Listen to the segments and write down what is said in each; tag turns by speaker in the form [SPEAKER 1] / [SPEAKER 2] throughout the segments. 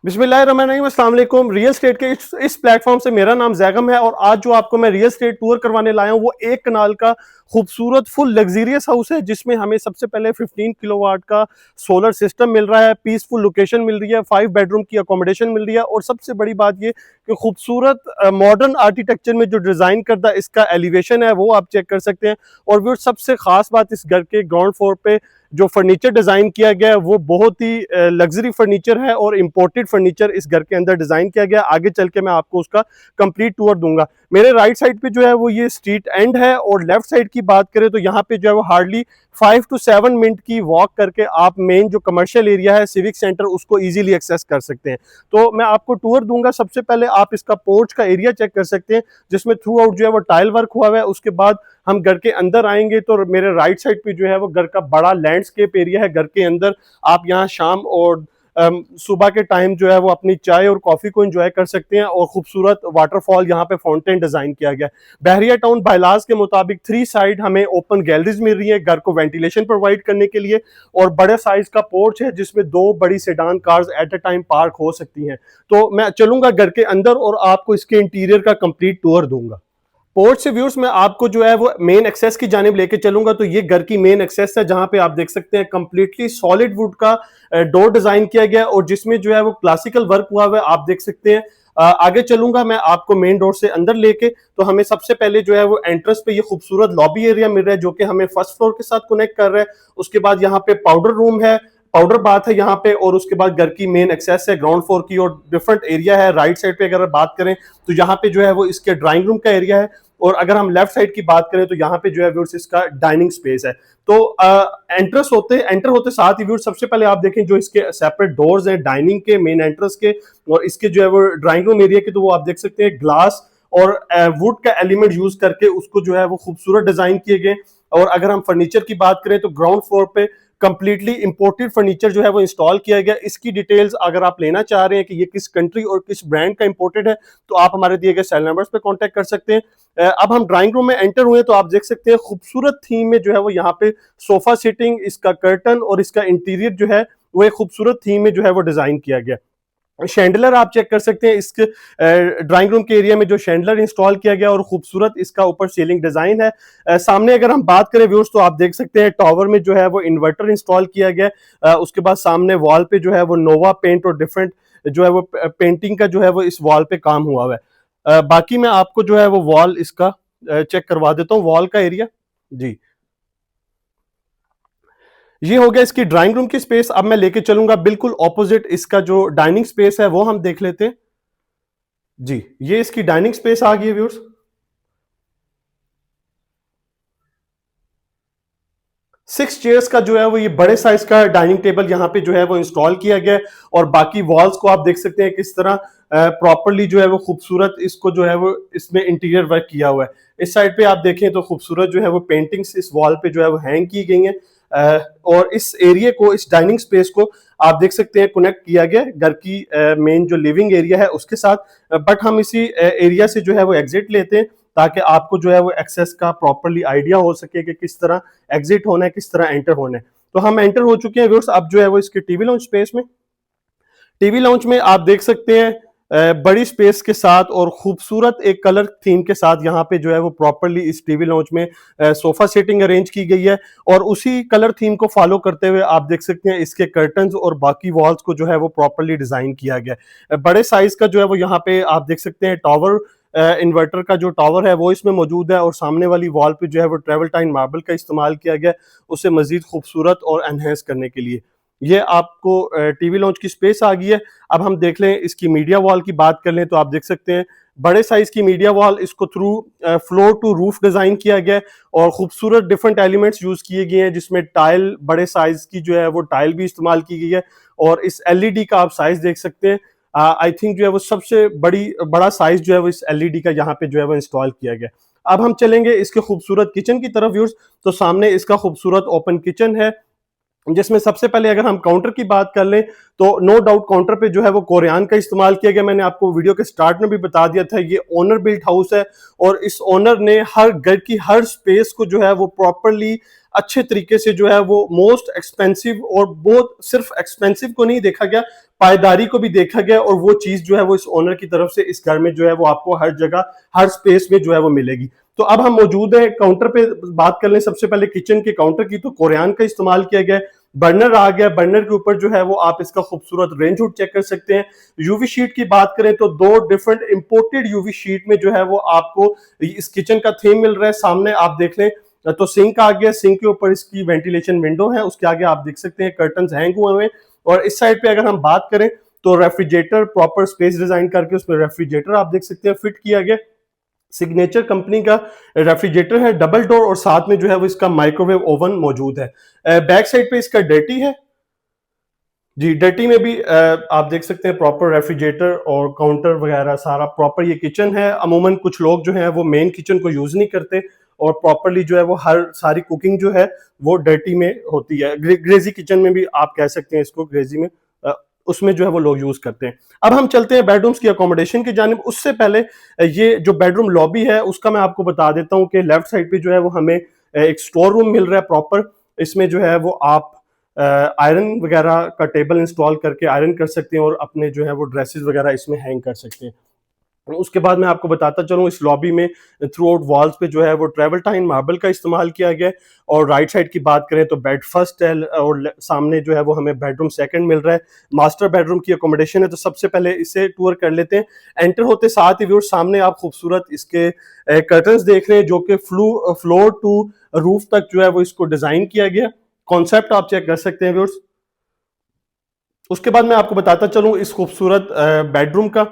[SPEAKER 1] बिस्मिल्लाहिर्रहमानिर्रहीम, अस्सलाम वालेकुम। रियल स्टेट के इस प्लेटफॉर्म से मेरा नाम जैगम है और आज जो आपको मैं रियल स्टेट टूर करवाने लाया हूँ वो एक कनाल का खूबसूरत फुल लग्जरियस हाउस है, जिसमें हमें सबसे पहले 15 किलोवाट का सोलर सिस्टम मिल रहा है, पीसफुल लोकेशन मिल रही है, 5 बेडरूम की अकोमोडेशन मिल रही है और सबसे बड़ी बात ये कि खूबसूरत मॉडर्न आर्किटेक्चर में जो डिज़ाइन करदा इसका एलिवेशन है वो आप चेक कर सकते हैं। और वो सबसे ख़ास बात, इस घर के ग्राउंड फ्लोर पे जो फर्नीचर डिज़ाइन किया गया है वो बहुत ही लग्जरी फर्नीचर है और इम्पोर्टेड फर्नीचर इस घर के अंदर डिज़ाइन किया गया है। आगे चल के मैं आपको उसका कंप्लीट टूर दूंगा। मेरे राइट साइड पे जो है वो ये स्ट्रीट एंड है और लेफ्ट साइड की बात करें तो यहाँ पे जो है वो हार्डली 5 to 7 मिनट की वॉक करके आप मेन जो कमर्शियल एरिया है सिविक सेंटर उसको इजीली एक्सेस कर सकते हैं। तो मैं आपको टूर दूंगा। सबसे पहले आप इसका पोर्च का एरिया चेक कर सकते हैं, जिसमें थ्रू आउट जो है वो टाइल वर्क हुआ हुआ है। उसके बाद हम घर के अंदर आएंगे तो मेरे राइट साइड पे जो है वो घर का बड़ा लैंडस्केप एरिया है। घर के अंदर आप यहाँ शाम और सुबह के टाइम जो है वो अपनी चाय और कॉफी को एंजॉय कर सकते हैं और खूबसूरत वाटरफॉल यहाँ पे फाउंटेन डिजाइन किया गया है। बहरिया टाउन बायलाज के मुताबिक 3 साइड हमें ओपन गैलरीज मिल रही है घर को वेंटिलेशन प्रोवाइड करने के लिए और बड़े साइज का पोर्च है जिसमें 2 बड़ी sedan cars at a time park हो सकती हैं। तो मैं चलूंगा घर के अंदर और आपको इसके इंटीरियर का कंप्लीट टूर दूंगा। पोर्ट से व्यूअर्स मैं आपको जो है वो मेन एक्सेस की जानिब लेके चलूंगा। तो ये घर की मेन एक्सेस है जहां पे आप देख सकते हैं कंप्लीटली सॉलिड वुड का डोर डिजाइन किया गया और जिसमें जो है वो क्लासिकल वर्क हुआ हुआ है, आप देख सकते हैं। आगे चलूंगा मैं आपको मेन डोर से अंदर लेके। तो हमें सबसे पहले जो है वो एंट्रेंस पे ये खूबसूरत लॉबी एरिया मिल रहा है जो कि हमें फर्स्ट फ्लोर के साथ कनेक्ट कर रहा है। उसके बाद यहाँ पे पाउडर रूम है, पाउडर बाथ है यहाँ पे और उसके बाद घर की मेन एक्सेस है ग्राउंड फ्लोर की और डिफरेंट एरिया है। राइट साइड पे अगर बात करें तो यहाँ पे जो है वो इसके ड्राइंग रूम का एरिया है और अगर हम लेफ्ट साइड की बात करें तो यहाँ पे जो है व्यूअर्स इसका डाइनिंग स्पेस है। तो एंटर होते साथ ही व्यूअर्स सबसे पहले आप देखें जो इसके सेपरेट डोर्स हैं डाइनिंग के, मेन एंट्रेंस के और इसके जो है वो ड्राइंग रूम एरिया के, तो वो आप देख सकते हैं ग्लास और वुड का एलिमेंट यूज करके उसको जो है वो खूबसूरत डिजाइन किए गए। और अगर हम फर्नीचर की बात करें तो ग्राउंड फ्लोर पे कंप्लीटली इंपोर्टेड फर्नीचर जो है वो इंस्टॉल किया गया। इसकी डिटेल्स अगर आप लेना चाह रहे हैं कि ये किस कंट्री और किस ब्रांड का इंपोर्टेड है तो आप हमारे दिए गए सेल नंबर्स पे कांटेक्ट कर सकते हैं। अब हम ड्राइंग रूम में एंटर हुए तो आप देख सकते हैं खूबसूरत थीम में जो है वो यहाँ पे सोफा सिटिंग, इसका कर्टन और इसका इंटीरियर जो है वो एक खूबसूरत थीम में जो है वो डिजाइन किया गया। शैंडलर आप चेक कर सकते हैं इसके ड्राइंग रूम के एरिया में जो शैंडलर इंस्टॉल किया गया और खूबसूरत इसका ऊपर सीलिंग डिजाइन है। सामने अगर हम बात करें व्यूअर्स तो आप देख सकते हैं टॉवर में जो है वो इन्वर्टर इंस्टॉल किया गया। उसके बाद सामने वॉल पे जो है वो नोवा पेंट और डिफरेंट जो है वो पेंटिंग का जो है वो इस वॉल पे काम हुआ हुआ है। बाकी मैं आपको जो है वो वॉल इसका चेक करवा देता हूँ, वॉल का एरिया। जी, ये हो गया इसकी ड्राइंग रूम की स्पेस। अब मैं लेके चलूंगा बिल्कुल ऑपोजिट इसका जो डाइनिंग स्पेस है वो हम देख लेते हैं। जी, ये इसकी डाइनिंग स्पेस आ गई है व्यूअर्स। 6 चेयर्स का जो है वो ये बड़े साइज का डाइनिंग टेबल यहाँ पे जो है वो इंस्टॉल किया गया है और बाकी वॉल्स को आप देख सकते हैं किस तरह प्रॉपरली जो है वो खूबसूरत इसको जो है वो इसमें इंटीरियर वर्क किया हुआ है। इस साइड पे आप देखें तो खूबसूरत जो है वो पेंटिंग्स इस वॉल पे जो है वो हैंग की गई हैं। और इस एरिया को, इस डाइनिंग स्पेस को आप देख सकते हैं कनेक्ट किया गया घर की मेन जो लिविंग एरिया है उसके साथ। बट हम इसी एरिया से जो है वो एग्जिट लेते हैं ताकि आपको जो है वो एक्सेस का प्रॉपरली आइडिया हो सके कि किस तरह एग्जिट होना है, किस तरह एंटर होना है। तो हम एंटर हो चुके हैं व्यूअर्स। अब जो है वो इसके टीवी लाउंज स्पेस में, टीवी लाउंज में आप देख सकते हैं बड़ी स्पेस के साथ और खूबसूरत एक कलर थीम के साथ यहाँ पे जो है वो प्रॉपरली इस टीवी लाउंज में सोफा सेटिंग अरेंज की गई है और उसी कलर थीम को फॉलो करते हुए आप देख सकते हैं इसके कर्टन्स और बाकी वॉल्स को जो है वो प्रॉपरली डिजाइन किया गया है। बड़े साइज का जो है वो यहाँ पे आप देख सकते हैं टॉवर, इन्वर्टर का जो टॉवर है वो इसमें मौजूद है और सामने वाली वॉल पे जो है वो ट्रेवल टाइन मार्बल का इस्तेमाल किया गया उसे मजीद खूबसूरत और एनहेंस करने के लिए। ये आपको टीवी लॉन्च की स्पेस आ गई है। अब हम देख लें इसकी मीडिया वॉल की बात कर लें तो आप देख सकते हैं बड़े साइज की मीडिया वॉल, इसको through floor to roof design किया गया है और खूबसूरत डिफरेंट एलिमेंट्स यूज किए गए हैं जिसमें टाइल, बड़े साइज की जो है वो टाइल भी इस्तेमाल की गई है और इस एलईडी का आप साइज देख सकते हैं। आई थिंक जो है वो सबसे बड़ा साइज जो है वो इस एलईडी का यहाँ पे जो है वो इंस्टॉल किया गया। अब हम चलेंगे इसके खूबसूरत किचन की तरफ व्यूअर्स। तो सामने इसका खूबसूरत ओपन किचन है जिसमें सबसे पहले अगर हम काउंटर की बात कर लें तो नो डाउट काउंटर पे जो है वो कोरियान का इस्तेमाल किया गया। मैंने आपको वीडियो के स्टार्ट में भी बता दिया था, ये ओनर बिल्ट हाउस है और इस ओनर ने हर घर की हर स्पेस को जो है वो प्रॉपरली अच्छे तरीके से जो है वो मोस्ट एक्सपेंसिव और बहुत सिर्फ एक्सपेंसिव को नहीं देखा गया, पायदारी को भी देखा गया और वो चीज जो है वो इस ओनर की तरफ से इस घर में जो है वो आपको हर जगह हर स्पेस में जो है वो मिलेगी। तो अब हम मौजूद है काउंटर पे, बात कर लें सबसे पहले किचन के काउंटर की, तो कोरियान का इस्तेमाल किया गया। बर्नर आ गया, बर्नर के ऊपर जो है वो आप इसका खूबसूरत रेंज हुड चेक कर सकते हैं। यूवी शीट की बात करें तो दो डिफरेंट इंपोर्टेड यूवी शीट में जो है वो आपको इस किचन का थीम मिल रहा है। सामने आप देख लें तो सिंक आ गया, सिंक के ऊपर इसकी वेंटिलेशन विंडो है, उसके आगे आप देख सकते हैं कर्टन्स हैंग हुए हुए। और इस साइड पे अगर हम बात करें तो रेफ्रिजरेटर, प्रॉपर स्पेस डिजाइन करके उसमें रेफ्रिजरेटर आप देख सकते हैं फिट किया गया। सिग्नेचर कंपनी का रेफ्रिजरेटर है, डबल डोर, और साथ में जो है वो इसका माइक्रोवेव ओवन मौजूद है। बैक साइड पे इसका डर्टी है जी, डर्टी में भी आप देख सकते हैं प्रॉपर रेफ्रिजरेटर और काउंटर वगैरह सारा प्रॉपर ये किचन है। अमूमन कुछ लोग जो है वो मेन किचन को यूज नहीं करते और प्रॉपरली जो है वो हर सारी कुकिंग जो है वो डर्टी में होती है। ग्रेजी किचन में भी आप कह सकते हैं इसको, ग्रेजी में उसमें जो है वो लोग यूज करते हैं। अब हम चलते हैं बेडरूम्स की अकोमोडेशन की जानिब। उससे पहले ये जो बेडरूम लॉबी है उसका मैं आपको बता देता हूँ कि लेफ्ट साइड पे जो है वो हमें एक स्टोर रूम मिल रहा है प्रॉपर। इसमें जो है वो आप आयरन वगैरह का टेबल इंस्टॉल करके आयरन कर सकते हैं और अपने जो है वो ड्रेसेस वगैरह इसमें हैंग कर सकते हैं। उसके बाद मैं आपको बताता चलूँ, इस लॉबी में थ्रू आउट वॉल्स पे जो है वो ट्रेवल्टाइन मार्बल का इस्तेमाल किया गया है। और राइट साइड की बात करें तो बेड फर्स्ट है और सामने जो है वो हमें बेडरूम सेकंड मिल रहा है। मास्टर बेडरूम की अकोमोडेशन है, तो सबसे पहले इसे टूर कर लेते हैं। एंटर होते साथ ही व्यूअर्स सामने आप खूबसूरत इसके कर्टन्स देख रहे हैं जो कि फ्लोर टू रूफ तक जो है वो इसको डिजाइन किया गया। कॉन्सेप्ट आप चेक कर सकते हैं व्यूअर्स। उसके बाद मैं आपको बताता चलूं इस खूबसूरत बेडरूम का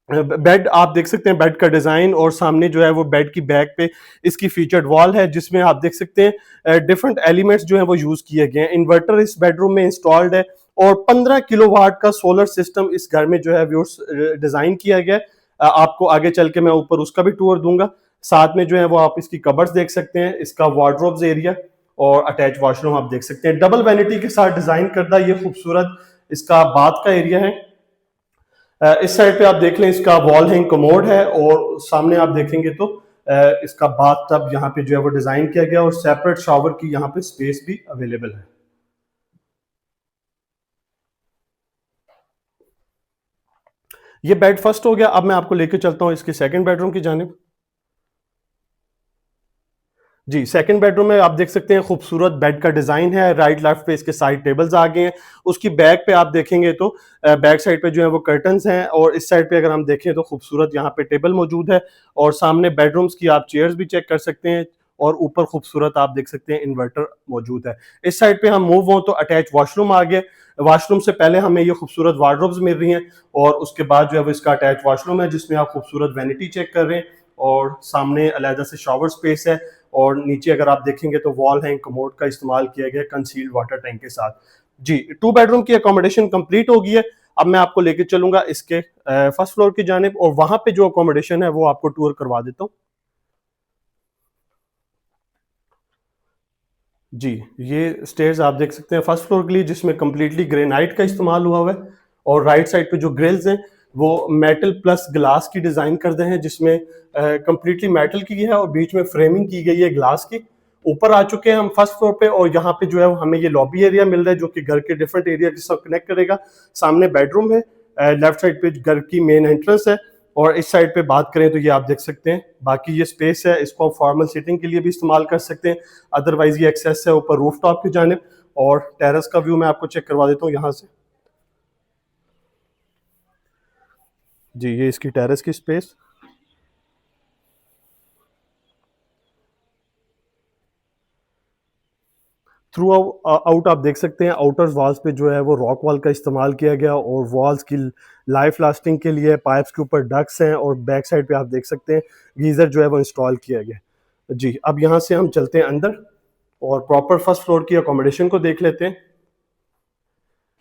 [SPEAKER 1] बेड आप देख सकते हैं, बेड का डिजाइन, और सामने जो है वो बेड की बैक पे इसकी फीचर्ड वॉल है जिसमें आप देख सकते हैं डिफरेंट एलिमेंट्स जो है वो यूज किए गए हैं। इन्वर्टर इस बेडरूम में इंस्टॉल्ड है और 15 किलोवाट का सोलर सिस्टम इस घर में जो है व्यूअर्स डिजाइन किया गया है। आपको आगे चल के मैं ऊपर उसका भी टूर दूंगा। साथ में जो है वो आप इसकी कबर्स देख सकते हैं, इसका वार्डरोब्स एरिया और अटैच वॉशरूम आप देख सकते हैं। डबल वैनिटी के साथ डिजाइन करदा ये खूबसूरत इसका बाथ का एरिया है। इस साइड पे आप देख लें इसका वॉल हैंग कमोड है और सामने आप देखेंगे तो इसका बाथ टब यहाँ पे जो है वो डिजाइन किया गया और सेपरेट शावर की यहाँ पे स्पेस भी अवेलेबल है। ये बेड फर्स्ट हो गया। अब मैं आपको लेके चलता हूँ इसके सेकंड बेडरूम की जानिब। जी, सेकंड बेडरूम में आप देख सकते हैं खूबसूरत बेड का डिजाइन है। राइट लेफ्ट पे इसके साइड टेबल्स आ गए हैं। उसकी बैक पे आप देखेंगे तो बैक साइड पे जो है वो कर्टन्स हैं और इस साइड पे अगर हम देखें तो खूबसूरत यहाँ पे टेबल मौजूद है और सामने बेडरूम्स की आप चेयर्स भी चेक कर सकते हैं और ऊपर खूबसूरत आप देख सकते हैं इन्वर्टर मौजूद है। इस साइड पे हम मूव हो तो अटैच वॉशरूम आ गए। वॉशरूम से पहले हमें ये खूबसूरत वार्डरोब्स मिल रही हैं और उसके बाद जो है वो इसका अटैच वॉशरूम है जिसमें आप खूबसूरत वैनिटी चेक कर रहे हैं और सामने अलहदा से शॉवर स्पेस है और नीचे अगर आप देखेंगे तो वॉल हैंग कमोड का इस्तेमाल किया गया कंसील्ड वाटर टैंक के साथ। जी, 2 बेडरूम की अकोमोडेशन कंप्लीट हो गई है। अब मैं आपको लेके चलूंगा इसके फर्स्ट फ्लोर की जानिब और वहां पे जो अकोमोडेशन है वो आपको टूर करवा देता हूँ। जी, ये स्टेयर्स आप देख सकते हैं फर्स्ट फ्लोर के लिए जिसमें कंप्लीटली ग्रेनाइट का इस्तेमाल हुआ हुआ है और राइट साइड पे जो ग्रिल्स हैं वो मेटल प्लस ग्लास की डिजाइन कर दे हैं जिसमें कंप्लीटली मेटल की है और बीच में फ्रेमिंग की गई है ग्लास की। ऊपर आ चुके हैं हम फर्स्ट फ्लोर पे और यहाँ पे जो है हमें ये लॉबी एरिया मिल रहा है जो कि घर के डिफरेंट एरिया के साथ कनेक्ट करेगा। सामने बेडरूम है, लेफ्ट साइड पे घर की मेन एंट्रेंस है और इस साइड पे बात करें तो ये आप देख सकते हैं बाकी ये स्पेस है, इसको आप फॉर्मल सीटिंग के लिए भी इस्तेमाल कर सकते हैं। अदरवाइज ये एक्सेस है ऊपर रूफ टॉप की जानिब और टेरेस का व्यू मैं आपको चेक करवा देता हूँ यहाँ से। जी, ये इसकी टेरेस की स्पेस। थ्रू आउट आप देख सकते हैं आउटर वॉल्स पे जो है वो रॉक वॉल का इस्तेमाल किया गया और वॉल्स की लाइफ लास्टिंग के लिए पाइप्स के ऊपर डक्स हैं और बैक साइड पे आप देख सकते हैं गीजर जो है वो इंस्टॉल किया गया। जी, अब यहाँ से हम चलते हैं अंदर और प्रॉपर फर्स्ट फ्लोर की अकोमोडेशन को देख लेते हैं।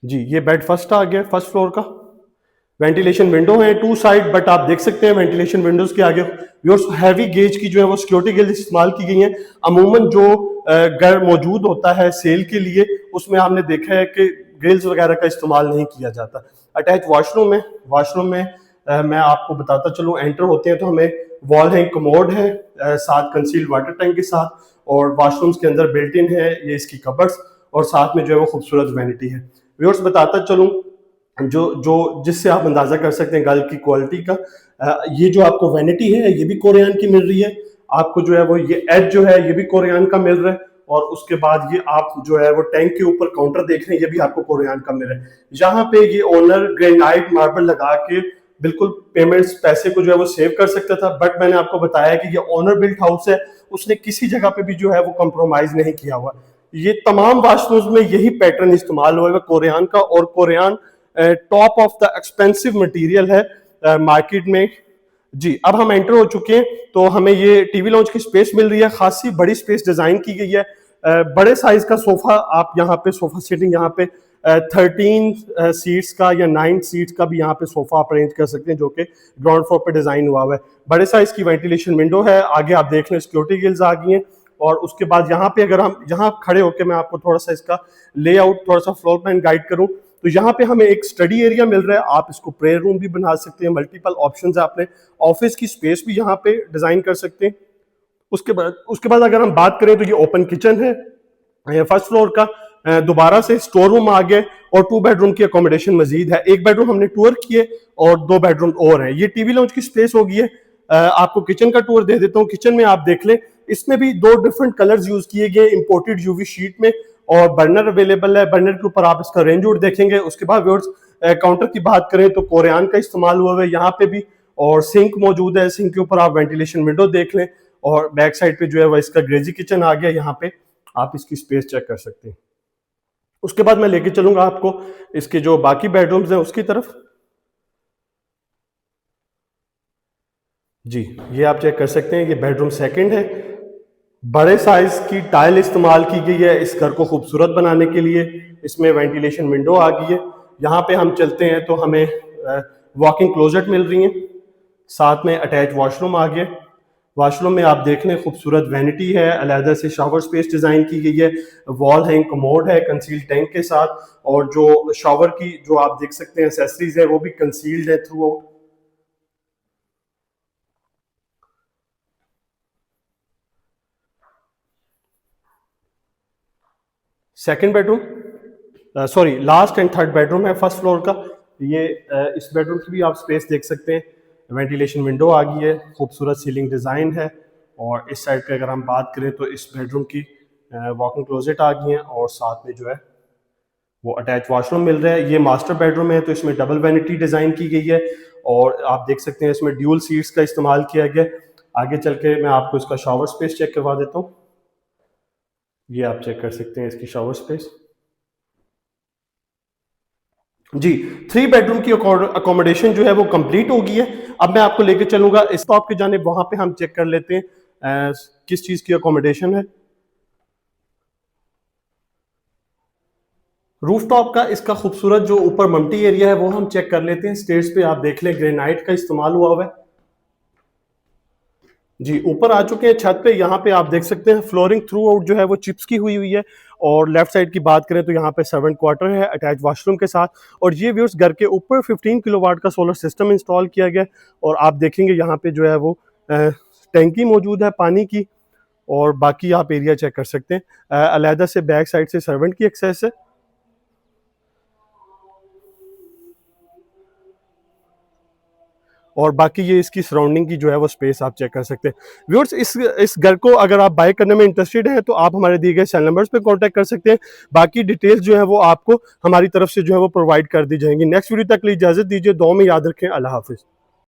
[SPEAKER 1] जी, ये बेड फर्स्ट आ गया फर्स्ट फ्लोर का। वेंटिलेशन विंडो है 2 साइड, बट आप देख सकते हैं वेंटिलेशन विंडोज के आगे व्यूअर्स हैवी गेज की जो है वो सिक्योरिटी गेज इस्तेमाल की गई है। अमूमन जो घर मौजूद होता है सेल के लिए, उसमें हमने देखा है कि ग्रिल्स वगैरह का इस्तेमाल नहीं किया जाता। अटैच वॉशरूम में मैं आपको बताता चलूँ, एंटर होते हैं तो हमें वॉल हैंग कमोड है साथ कंसील्ड वाटर टैंक के साथ, और वॉशरूम्स के अंदर बिल्ट इन है ये इसकी कबर्ड्स, और साथ में जो है वो खूबसूरत वैनिटी है। व्यूअर्स बताता चलूँ जो जो जिससे आप अंदाजा कर सकते हैं गल की क्वालिटी का, ये जो आपको वैनिटी है ये भी कोरियन की मिल रही है आपको, जो है वो ये एज जो है ये भी कोरियन का मिल रहा है, और उसके बाद ये आप जो है वो टैंक के ऊपर काउंटर देख रहे हैं ये भी आपको कोरियन का मिल रहा है। यहाँ पे ये ओनर ग्रेनाइट मार्बल लगा के बिल्कुल पेमेंट्स पैसे को जो है वो सेव कर सकता था, बट मैंने आपको बताया कि ये ओनर बिल्ट हाउस है, उसने किसी जगह पे भी जो है वो कॉम्प्रोमाइज नहीं किया हुआ। ये तमाम वाशरूम्स में यही पैटर्न इस्तेमाल हुआ है कोरियन का, और Korean top of the expensive material है मार्केट में। जी अब हम एंटर हो चुके हैं तो हमें ये टीवी लॉन्च की स्पेस मिल रही है, खासी बड़ी स्पेस डिजाइन की गई है। बड़े साइज का सोफा आप यहाँ पे सोफा सीटिंग यहाँ पे 13 सीट्स का या 9 सीट्स का भी यहाँ पे सोफा आप अरेंज कर सकते हैं, जो कि ग्राउंड फ्लोर पे डिजाइन हुआ है। बड़े साइज की वेंटिलेशन विंडो है, आगे आप देख लें सिक्योरिटी गिल्स आ गई हैं, और उसके बाद यहाँ पे अगर हम यहाँ खड़े होकर मैं आपको थोड़ा सा इसका लेआउट थोड़ा सा फ्लोर प्लान गाइड करूँ तो यहाँ पे हमें एक स्टडी एरिया मिल रहा है, आप इसको प्रेयर रूम भी बना सकते हैं, मल्टीपल ऑप्शंस है, अपने ऑफिस की स्पेस भी यहाँ पे डिजाइन कर सकते हैं। उसके बाद अगर हम बात करें तो ये ओपन किचन है फर्स्ट फ्लोर का, दोबारा से स्टोर रूम आ गया, और 2 बेडरूम की अकोमोडेशन मजीद है। 1 बेडरूम हमने टूर किए और 2 बेडरूम और है। ये टीवी लॉन्च की स्पेस होगी है। आपको किचन का टूर दे देता हूँ। किचन में आप देख लें, इसमें भी 2 डिफरेंट कलर्स यूज किए गए इंपोर्टेड यूवी शीट में, और बर्नर अवेलेबल है। बर्नर के ऊपर आप इसका रेंज वुड देखेंगे। उसके बाद व्यूअर्स काउंटर की बात करें तो कोरियन का इस्तेमाल हुआ है यहाँ पे भी, और सिंक मौजूद है। सिंक के ऊपर आप वेंटिलेशन विंडो देख लें, और बैक साइड पे जो है वो इसका ग्रेजी किचन आ गया। यहाँ पे आप इसकी स्पेस चेक कर सकते हैं। उसके बाद मैं लेके चलूंगा आपको इसके जो बाकी बेडरूम्स हैं उसकी तरफ। जी ये आप चेक कर सकते हैं, ये बेडरूम सेकंड है। बड़े साइज की टाइल इस्तेमाल की गई है इस घर को खूबसूरत बनाने के लिए। इसमें वेंटिलेशन विंडो आ गई है। यहाँ पे हम चलते हैं तो हमें वॉकिंग क्लोजेट मिल रही है, साथ में अटैच वॉशरूम आ गया। वॉशरूम में आप देख लें खूबसूरत वैनिटी है, अलहदा से शावर स्पेस डिजाइन की गई है, वॉल हैंग कमोड है कंसील्ड टैंक के साथ, और जो शावर की जो आप देख सकते हैं एक्सेसरीज है वो भी कंसील्ड है through out. Second bedroom sorry last and third bedroom है फर्स्ट फ्लोर का। ये इस बेडरूम की भी आप स्पेस देख सकते हैं। वेंटिलेशन विंडो आ गई है, खूबसूरत सीलिंग डिज़ाइन है, और इस साइड पे अगर हम बात करें तो इस बेडरूम की वॉकिंग क्लोजेट आ गई है, और साथ में जो है वो अटैच वॉशरूम मिल रहा है। ये मास्टर बेडरूम है तो इसमें डबल वैनिटी डिज़ाइन की गई है, और आप देख सकते हैं इसमें ड्यूल सीट्स का इस्तेमाल किया गया। आगे चल के मैं आपको इसका शावर स्पेस चेक करवा देता हूँ। ये आप चेक कर सकते हैं इसकी शावर स्पेस। जी 3 बेडरूम की अकोमोडेशन जो है वो कंप्लीट हो गई है। अब मैं आपको लेके चलूंगा इस टॉप की जानिब, वहां पे हम चेक कर लेते हैं किस चीज की अकोमोडेशन है। रूफटॉप का इसका खूबसूरत जो ऊपर मम्टी एरिया है वो हम चेक कर लेते हैं। स्टेयर्स पे आप देख लें ग्रेनाइट का इस्तेमाल हुआ है। जी ऊपर आ चुके हैं छत पे। यहाँ पे आप देख सकते हैं फ्लोरिंग थ्रू आउट जो है वो चिप्स की हुई है, और लेफ्ट साइड की बात करें तो यहाँ पे सर्वेंट क्वार्टर है अटैच वॉशरूम के साथ। और ये व्यूअर्स घर के ऊपर 15 किलोवाट का सोलर सिस्टम इंस्टॉल किया गया, और आप देखेंगे यहाँ पे जो है वो टैंकी मौजूद है पानी की, और बाकी आप एरिया चेक कर सकते हैं। अलहदा से बैक साइड से सर्वेंट की एक्सेस है, और बाकी ये इसकी सराउंडिंग की जो है वो स्पेस आप चेक कर सकते हैं। व्यूअर्स इस घर को अगर आप बाय करने में इंटरेस्टेड हैं तो आप हमारे दिए गए सेल नंबर्स पे कांटेक्ट कर सकते हैं। बाकी डिटेल्स जो है वो आपको हमारी तरफ से जो है वो प्रोवाइड कर दी जाएंगी। नेक्स्ट वीडियो तक के लिए इजाजत दीजिए। दुआ में याद रखें। अल्लाह हाफिज।